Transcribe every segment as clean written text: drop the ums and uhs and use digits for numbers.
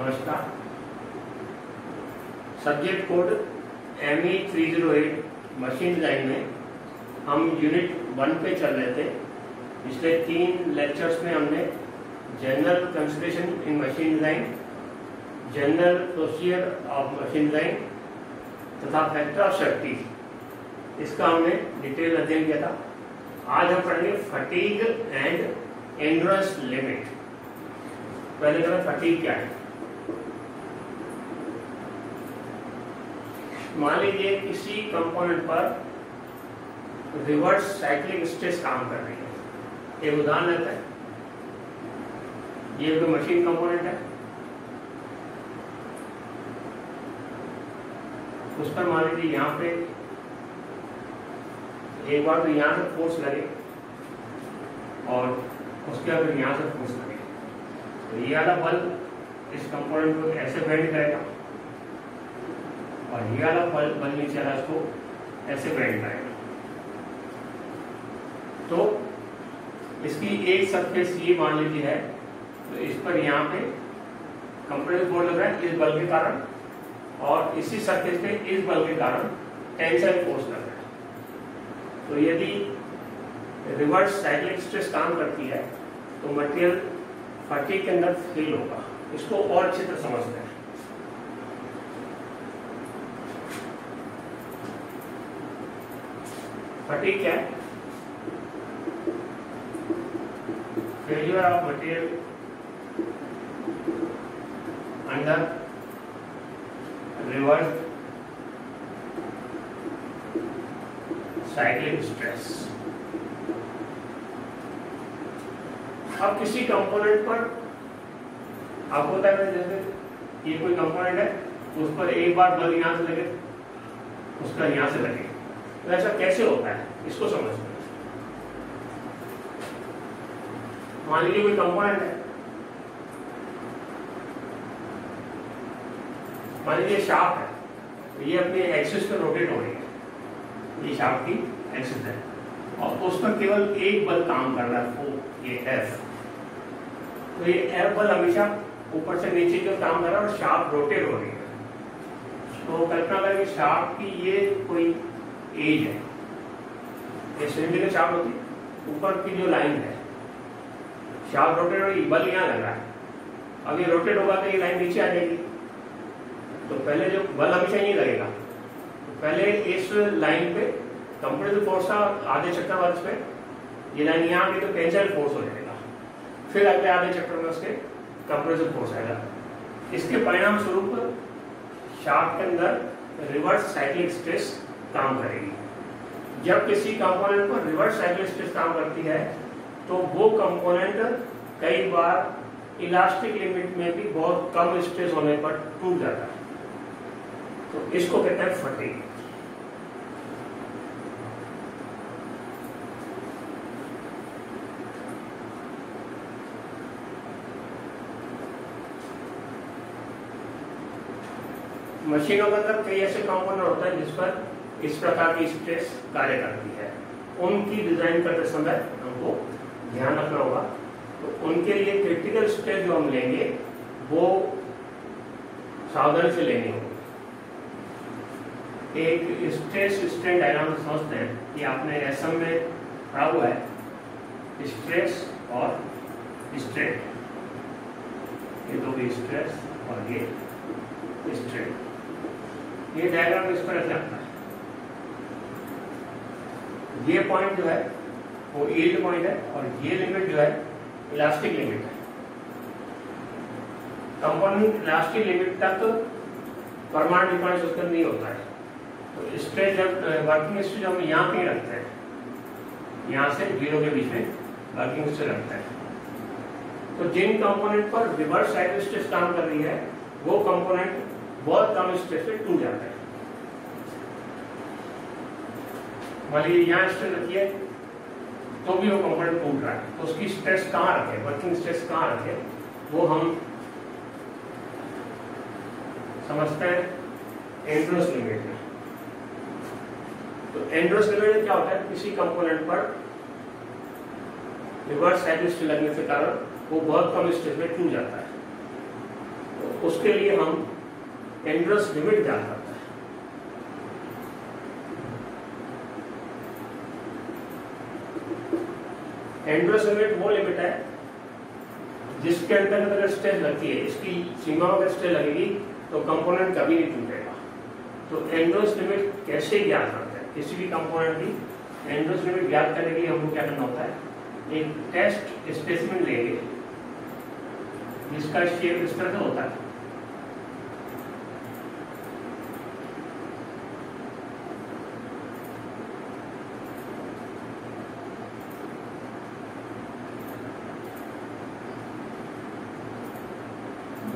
नमस्कार। Subject code ME308 machine design में हम यूनिट 1 पे चल रहे थे। पिछले 3 लेक्चर्स में हमने general consideration in machine design, general procedure of machine design तथा फैक्टर ऑफ सेफ्टी, इसका हमने डिटेल अध्ययन किया था। आज हम पढ़ेंगे फटीग एंड एंड्योरेंस लिमिट। पहले करें फटीग क्या है। मान लीजिए किसी कंपोनेंट पर रिवर्स साइक्लिक स्ट्रेस काम कर रही है। एक उदाहरण लेते हैं। ये जो मशीन कंपोनेंट है, उस पर मान लीजिए यहाँ पे एक बार तो यहाँ से फोर्स लगे और उसके बाद यहाँ से फोर्स लगे, तो ये वाला बल इस कंपोनेंट को ऐसे बेंड करेगा और ये वाला बल नीचे वाला इसको ऐसे बेंड करेगा। तो इसकी एक सरफेस ये मान लीजिए है, तो इस पर यहाँ पे कंप्रेसिव फोर्स लग रहा है इस बल के कारण, और इसी सरफेस पे इस बल के कारण टेंसाइल फोर्स लग रहा है। तो यदि रिवर्स साइक्लिक स्ट्रेस काम करती है तो मटेरियल फटीग के अंदर फेल होगा। इसको और अच्छी तरह समझते हैं। फटीग क्या है? Failure of material under reverse cyclic stress. अब किसी कंपोनेंट पर आपको होता है, जैसे ये कोई कंपोनेंट है, उस पर एक बार बल यहां से लगे, उसका यहां से लगे, तो ऐसा कैसे होता है इसको समझते हैं। मान लीजिए कोई कंपोनेंट है, मान लीजिए शाफ्ट है, तो ये अपने एक्सिस पर रोटेट हो रही है, ये शाफ्ट की एक्सिस है, और उस पर केवल एक बल काम कर रहा है, वो ये F। तो ये F बल हमेशा ऊपर से नीचे की ओर काम कर रहा है और शाफ्ट रोटेट हो रही है। तो कल्पना करें कि शाफ्ट की ये कोई एज है, ये सिलेंडर की शाफ्ट होती है, ऊपर की जो लाइन है शाफ्ट रोटेट हो रही, बल यहाँ लग रहा है। अब ये रोटेट होगा तो ये लाइन नीचे आ जाएगी, तो पहले जो बल हमेशा यहीं लगेगा, तो पहले इस लाइन पे कंप्रेसिव फोर्स का आधे चक्कर बाद पे ये लाइन यहाँ आ गई तो टेंसाइल फोर्स हो जाएगा, फिर अगले आधे चक्कर में उसके कंप्रेसिव फोर्स आएगा। इसके परिणाम स्वरूप शाफ्ट के अंदर रिवर्स साइक्लिक स्ट्रेस काम करेगी। जब किसी कंपोनेंट पर रिवर्स साइक्लिक स्ट्रेस काम करती है तो वो कंपोनेंट कई बार इलास्टिक लिमिट में भी बहुत कम स्ट्रेस होने पर टूट जाता है, तो इसको कहते हैं फटीग। मशीनों के अंदर कई ऐसे कंपोनेंट होते हैं जिस पर इस प्रकार की स्ट्रेस कार्य करती है। उनकी डिजाइन करते समय हमको ध्यान रखना होगा। तो उनके लिए क्रिटिकल स्ट्रेस जो हम लेंगे वो सावधानी से लेनी होगी। एक स्ट्रेस स्ट्रेन डायग्राम समझते हैं कि आपने SM में पढ़ा हुआ है, स्ट्रेस और स्ट्रेन, ये दो भी स्ट्रेस और ये स्ट्रेन। ये डायग्राम इस पर ऐसे लगता है। ये पॉइंट जो है वो यील्ड पॉइंट है और ये लिमिट जो है इलास्टिक लिमिट है। कंपोनेंट इलास्टिक लिमिट तक परमानेंट डिफरेंस उसका नहीं होता है। तो स्ट्रेस जब वर्किंग स्ट्रेस हम यहाँ पे रखते हैं, यहाँ से 0 के बीच में वर्किंग स्ट्रेस रखते हैं, तो जिन कंपोनेंट पर रिवर्स साइक्लिक स्ट्रेस काम कर रही है वो कंपोनेंट बहुत कम स्ट्रेस पे टूट जाता है। मान लीजिए यहाँ स्ट्रेस रखिए तो भी वो कंपोनेंट टूट रहा है, तो उसकी स्ट्रेस कहाँ रखे, वर्किंग स्ट्रेस कहाँ रखे, वो हम समझते हैं एंड्योरेंस लिमिट में। तो एंड्योरेंस लिमिट में क्या होता है, किसी कंपोनेंट पर रिवर्स साइक्लिक स्ट्रेस लगने के कारण वो बहुत कम स्ट्रेस में टूट जाता है। तो उसके लिए हम एंड्रस लिमिट ज्ञात करते हैं। एंड्रस लिमिट वो लिमिट है जिसके अंतर्गत अगर स्ट्रेस लगती है, इसकी सीमा में अगर स्ट्रेस लगेगी तो कंपोनेंट कभी नहीं टूटेगा। तो एंड्रस लिमिट कैसे ज्ञात करते हैं? किसी भी कंपोनेंट की एंड्रस लिमिट ज्ञात करने के लिए हमको क्या करना होता है, एक टेस्ट स्पेसिमेन लेंगे जिसका शेप इस तरह का होता है।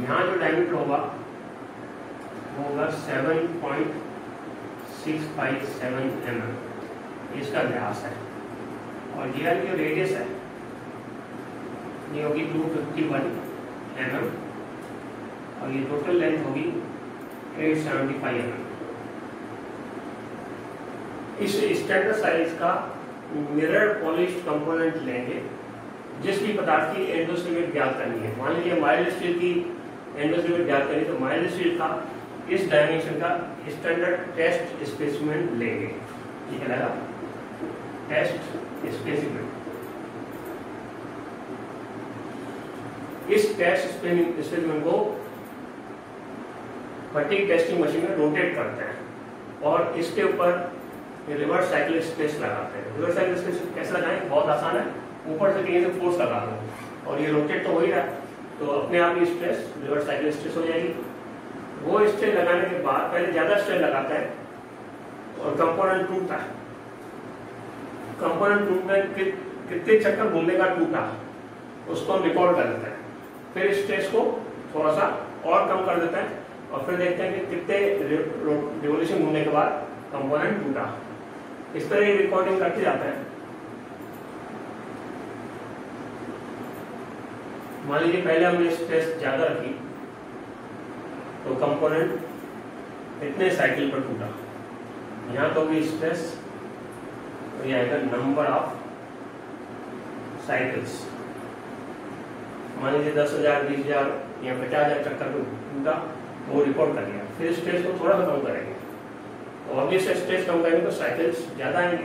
यहाँ जो डायमीटर होगा वो होगा 7.657 mm, इसका व्यास है। और ये जो रेडियस है ये होगी 251 mm और ये टोटल लेंथ होगी 875 mm। इस स्टैंडर्ड साइज का मिरर पॉलिश्ड कंपोनेंट लेंगे जिस भी पदार्थ की एंड्रस लिमिट ज्ञात करनी है। मान लीजिए माइल्ड स्टील की एंड्रस लिमिट ज्ञात करनी, तो माइल्ड स्टील का इस डायमेंशन का स्टैंडर्ड टेस्ट स्पेसिमेन लेंगे। ये कहलाएगा टेस्ट स्पेसिमेन। इस टेस्ट स्पेसिमेन को फटीग टेस्टिंग मशीन में रोटेट करते हैं और इसके ऊपर रिवर्स साइकिल स्ट्रेस लगाते हैं। रिवर्स साइकिल स्ट्रेस कैसे लगाएं? बहुत आसान है, ऊपर से कहीं से फोर्स लगा दो और ये रोटेट तो हो ही रहा है, तो अपने आप ही स्ट्रेस रिवर्स साइकिल स्ट्रेस हो जाएगी। वो स्ट्रेस लगाने के बाद पहले ज्यादा स्ट्रेस लगाता है और कंपोनेंट टूटता है। कंपोनेंट टूटने कितने चक्कर घूमने का टूटा उसको हम रिकॉर्ड कर देते हैं। फिर स्ट्रेस को थोड़ा सा और कम कर देते हैं और फिर देखते हैं कि कितने रिवोल्यूशन घूमने के बाद कंपोनेंट टूटा। इस तरह ये रिकॉर्डिंग करते जाते हैं। मान लीजिए पहले हमने स्ट्रेस ज्यादा रखी तो कंपोनेंट इतने साइकिल पर टूटा। यहाँ तो भी स्ट्रेस तो ये आएगा नंबर ऑफ साइकिल्स। मान लीजिए 10,000, 20,000 या 50,000 चक्कर पर टूटा, वो रिकॉर्ड कर लिया। फिर स्ट्रेस को थोड़ा सा कम करेंगे तो ऑब्वियसली स्ट्रेस कम करेंगे तो साइकिल्स ज्यादा आएंगे।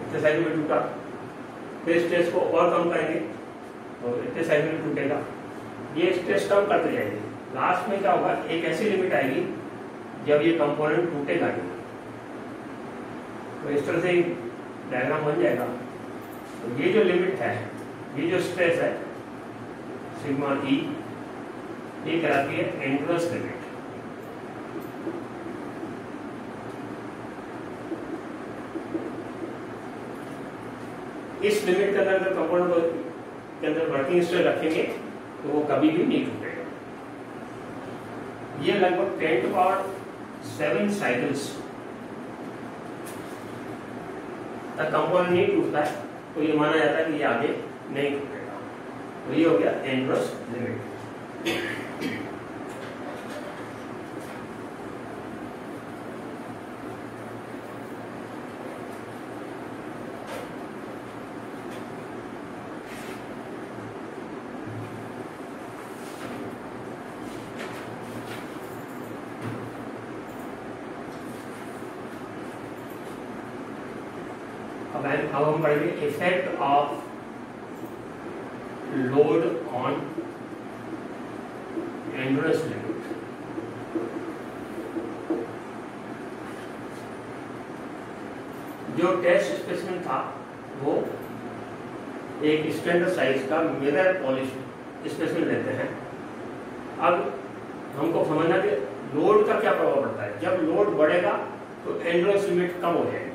इतने साइकिल पर टूटा, फिर स्ट्रेस को और कम करेंगे तो इतने साइकिल में टूटेगा। ये स्ट्रेस कम करते जाएंगे। लास्ट में क्या होगा, एक ऐसी लिमिट आएगी जब ये कंपोनेंट टूटेगा नहीं। तो इस तरह से डायग्राम बन जाएगा। तो ये जो लिमिट है, ये जो स्ट्रेस है सिग्मा ई, ये कहलाती है एंड्रस लिमिट। इस लिमिट के अंदर कंपोनेंट के अंदर वर्किंग स्ट्रेस रखेंगे तो वो कभी भी नहीं टूटेगा। ये लगभग 10⁻⁷ साइकिल्स तक कंपोनेंट नहीं टूटता है तो ये माना जाता है कि ये आगे नहीं टूटेगा। तो ये हो गया एंड्रस लिमिट। अब हम पढ़ेंगे effect of load on endurance limit. जो टेस्ट स्पेसिमेन था वो एक स्टैंडर्ड साइज का मिरर पॉलिश स्पेसिमेन लेते हैं। अब हमको समझना कि लोड का क्या प्रभाव पड़ता है। जब लोड बढ़ेगा तो एंड्रस लिमिट कम हो जाएगी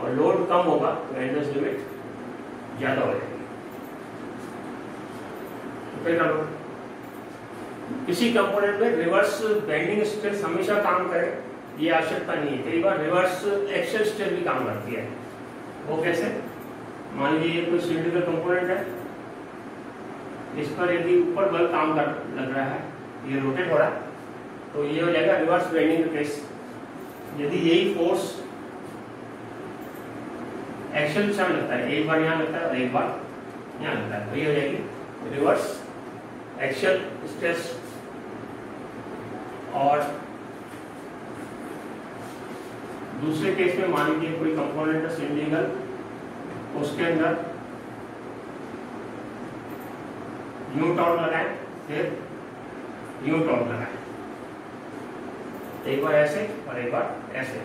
और लोड कम होगा तो एंड्रस लिमिट ज्यादा हो जाएगी। तो किसी कंपोनेंट में रिवर्स बेंडिंग स्ट्रेस हमेशा काम करे ये आवश्यकता नहीं है। कई बार रिवर्स एक्सियल स्ट्रेस भी काम करती है। वो कैसे? मान लीजिए कोई सिलिंड्रिकल कंपोनेंट है, इस पर यदि ऊपर बल काम कर लग रहा है, ये रोटेट हो रहा है, तो ये हो जाएगा रिवर्स बेंडिंग केस। यदि यही फोर्स एक्शन दिशा में लगता है, एक बार यहाँ लगता है और एक बार यहाँ लगता है, तो ये हो जाएगी रिवर्स एक्शियल स्ट्रेस और दूसरे केस में मान लीजिए कोई कंपोनेंट है सिलिंड्रिकल, उसके अंदर न्यू टॉर्क लगाए, फिर न्यू टॉर्क लगाए, एक बार ऐसे और एक बार ऐसे,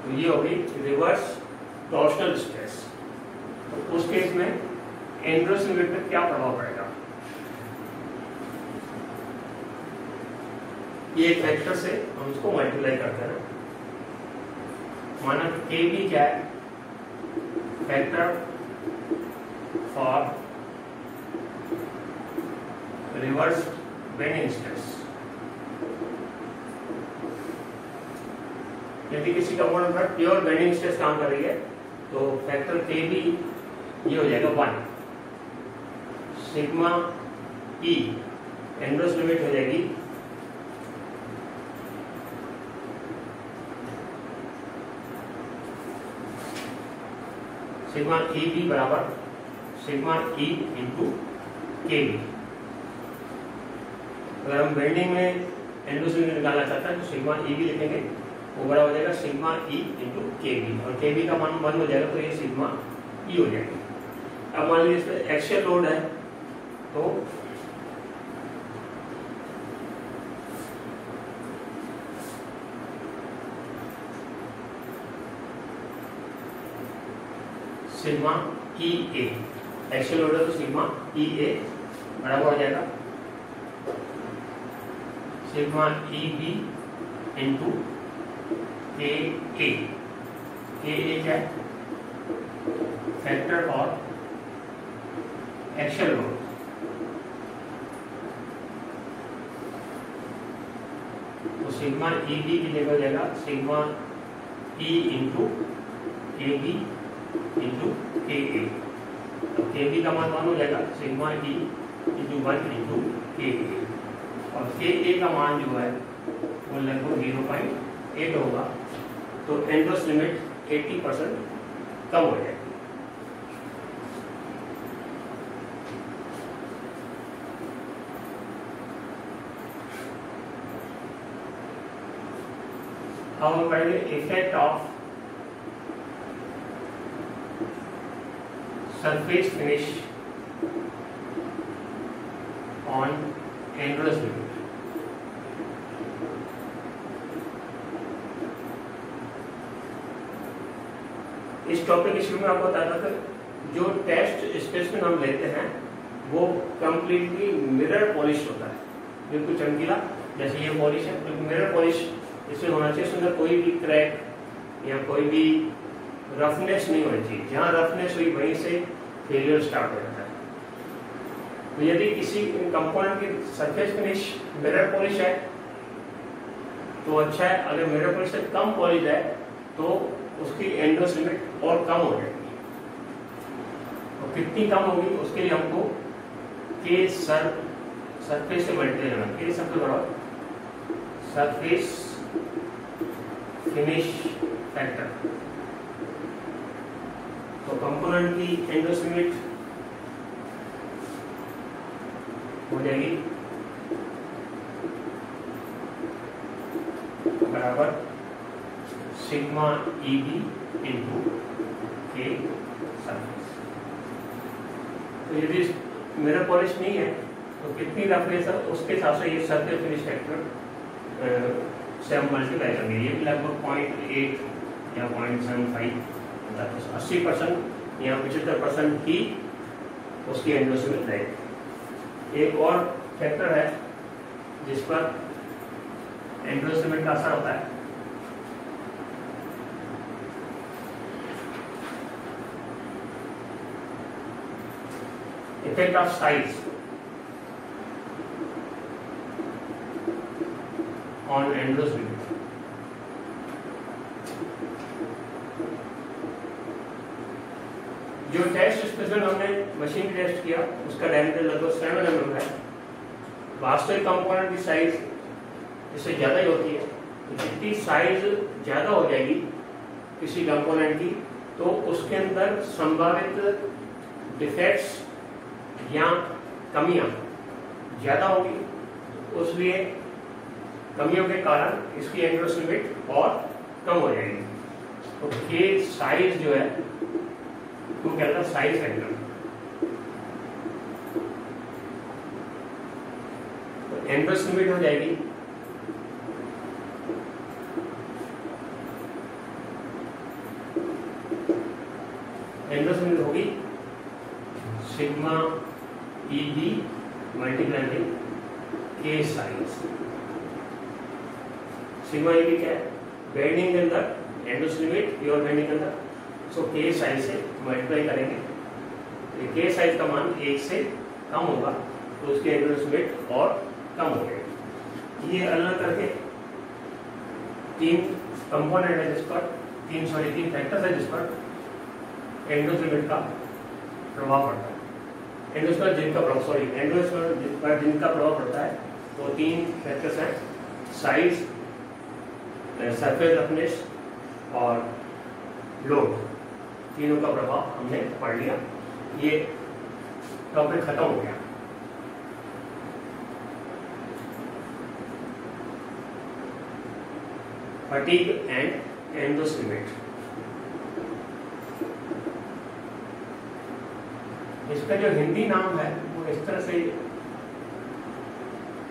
तो ये होगी रिवर्स टॉर्शनल स्ट्रेस। तो उस केस में एंड्रोस लिमिट पे क्या प्रभाव पड़ेगा? ये एक फैक्टर से हम इसको मल्टीप्लाई करते हैं, माना के भी क्या है, factor for reverse bending stress. यदि किसी कंपोनेंट पर प्योर बेंडिंग स्ट्रेस काम कर रही है तो फैक्टर के भी ये हो जाएगा 1, सिग्मा ई एंड्रोस लिमिट हो जाएगी सिग्मा ई बी बराबर सिग्मा ई इंटू के बी। अगर हम बेंडिंग में एंड्रोस लिमिट निकालना चाहते हैं तो सिग्मा ई बी लिखेंगे, वो बड़ा हो जाएगा सिग्मा ई इंटू के बी, और के बी का मान 1 हो जाएगा तो ये सिग्मा ई हो जाएगा। अब मान लीजिए इसमें एक्शियल लोड है तो सिग्मा ई ए, एक्शियल लोड है तो सिग्मा ई ए बराबर हो जाएगा सिग्मा ई बी इंटू के ए। के ए क्या है? फैक्टर और एक्शियल लोड। तो सिग्मा ई बी की जगह हो जाएगा सिग्मा ई इंटू के बी इंटू के ए। तो के बी का मान 1 हो जाएगा सिग्मा ई इंटू 1 इंटू के ए, और के ए का मान जो है वो लगभग 0.8 होगा, तो एंड्रोस लिमिट 80% कम हो जाएगी। अब हम पढ़ेंगे effect of surface finish on Andros limit. इस टॉपिक के शुरू में आपको बताया था जो टेस्ट स्पेसिमेन हम लेते हैं वो कंप्लीटली मिरर पॉलिश होता है, बिल्कुल चमकीला, जैसे ये पॉलिश है बिल्कुल मिरर पॉलिश इसमें होना चाहिए। इसके अंदर कोई भी क्रैक या कोई भी रफनेस नहीं होनी चाहिए, जहां रफनेस हुई वहीं से फेलियर स्टार्ट हो जाता है। तो यदि किसी कंपोनेंट की सरफेस फिनिश मिरर पॉलिश है तो अच्छा है, अगर मिरर पॉलिश से कम पॉलिश है तो उसकी एंड्रोस लिमिट और कम हो जाएगी। और कितनी कम होगी उसके लिए हमको के सरफेस से मल्टीप्लाई करना, के सबसे बराबर सरफेस फिनिश फैक्टर। तो कंपोनेंट की एंड्रोस लिमिट हो जाएगी बराबर सिग्मा ई बी इंटू के सरफेस। तो यदि मिरर पॉलिश नहीं है तो कितनी रफनेस है उसके हिसाब से ये सरफेस फिनिश फैक्टर से हम मल्टीप्लाई करेंगे। ये भी लगभग 0.8 या 0.75 होता है, 80% या 75% ही उसकी एंड्रोस लिमिट रहेगी। एक और फैक्टर है जिस पर एंड्रोस लिमिट का असर होता है, effect of size on Andros limit. जो टेस्ट स्पेसिमेन हमने मशीन टेस्ट किया उसका डायमीटर लगभग 7 mm है। वास्तविक कंपोनेंट की साइज इससे ज्यादा ही होती है। जितनी साइज ज्यादा हो जाएगी किसी कंपोनेंट की तो उसके अंदर संभावित डिफेक्ट्स या कमियां ज्यादा होगी, उसलिए कमियों के कारण इसकी एंडोस लिमिट और कम हो जाएगी। तो के साइज जो है वो कहता है साइज एंगल। तो एंडोस लिमिट हो जाएगी एंडोस लिमिट होगी sigma E B multiply by K size. Sigma E B क्या है? बेंडिंग के अंदर एंडोस लिमिट प्योर बेंडिंग के अंदर, सो के साइज से मल्टीप्लाई करेंगे। के साइज का मान 1 से कम होगा तो उसकी एंडोस लिमिट और कम हो जाएगी। ये अलग करके 3 कंपोनेंट है जिस पर 3 फैक्टर्स है जिस पर एंडोस लिमिट का प्रभाव पड़ता है। एंडोस पर जिनका प्रभाव पड़ता है तो 3 फैक्टर्स हैं, साइज, सरफेस रफनेस और लोड। तीनों का प्रभाव हमने पढ़ लिया। ये टॉपिक खत्म हो गया। Fatigue and endurance limit. इसका जो हिंदी नाम है वो इस तरह से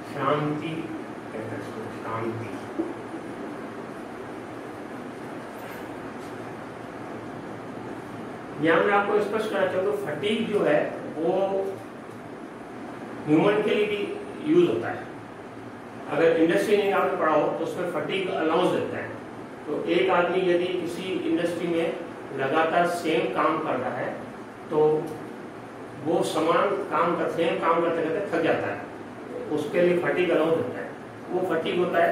शांति कहते हैं इसको, शांति। यहाँ मैं आपको स्पष्ट करना चाहूँगा, फटीग जो है वो ह्यूमन के लिए भी यूज होता है। अगर इंडस्ट्री नहीं आपने पढ़ा हो तो उसमें फटीग अलाउंस देता है। तो एक आदमी यदि किसी इंडस्ट्री में लगातार सेम काम कर रहा है तो वो समान काम करते करते थक जाता है, उसके लिए फटीग अलाउंस होता है। वो फटीग होता है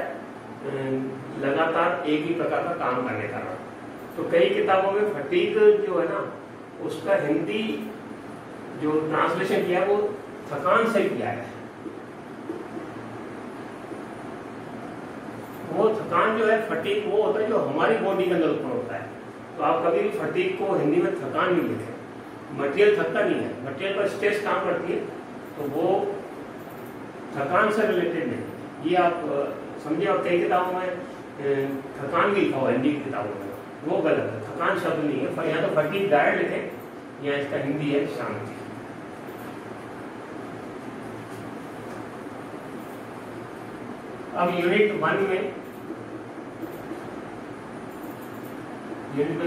लगातार एक ही प्रकार का काम करने का। तो कई किताबों में फटीग जो है ना उसका हिंदी जो ट्रांसलेशन किया वो थकान से किया है। वो थकान जो है फटीग वो होता है जो हमारी बॉडी के अंदर उत्पन्न होता है। तो आप कभी भी फटीग को हिंदी में थकान नहीं लिखें। मटेरियल थकता नहीं है, मटेरियल पर स्ट्रेस काम करती है, तो वो थकान से रिलेटेड नहीं। ये आप समझिए, और कई किताबों में थकान भी लिखा हुआ हिंदी की किताबों में, वो गलत है। थकान शब्द नहीं है, पर यहाँ तो फटीग डायरेक्ट लिखें, या इसका हिंदी है शांति। अब यूनिट 1 में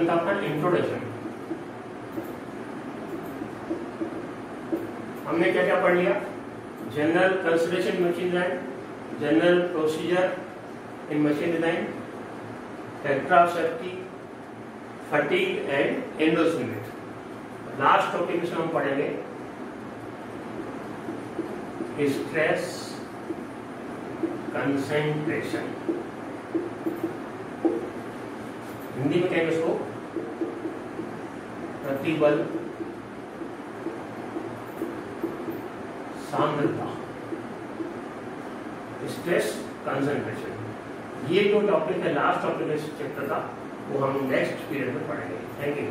था अपना इंट्रोडक्शन। हमने क्या क्या पढ़ लिया? General consideration machine design, general procedure in machine design, factor of safety, fatigue and endurance limit. Last topic में हम पढ़ेंगे स्ट्रेस कंसंट्रेशन। हिंदी में कहेंगे इसको प्रतिबल सांद्रता, स्ट्रेस कंसंट्रेशन। ये जो टॉपिक है लास्ट टॉपिक इस चैप्टर का, वो हम नेक्स्ट पीरियड में पढ़ेंगे। Thank you.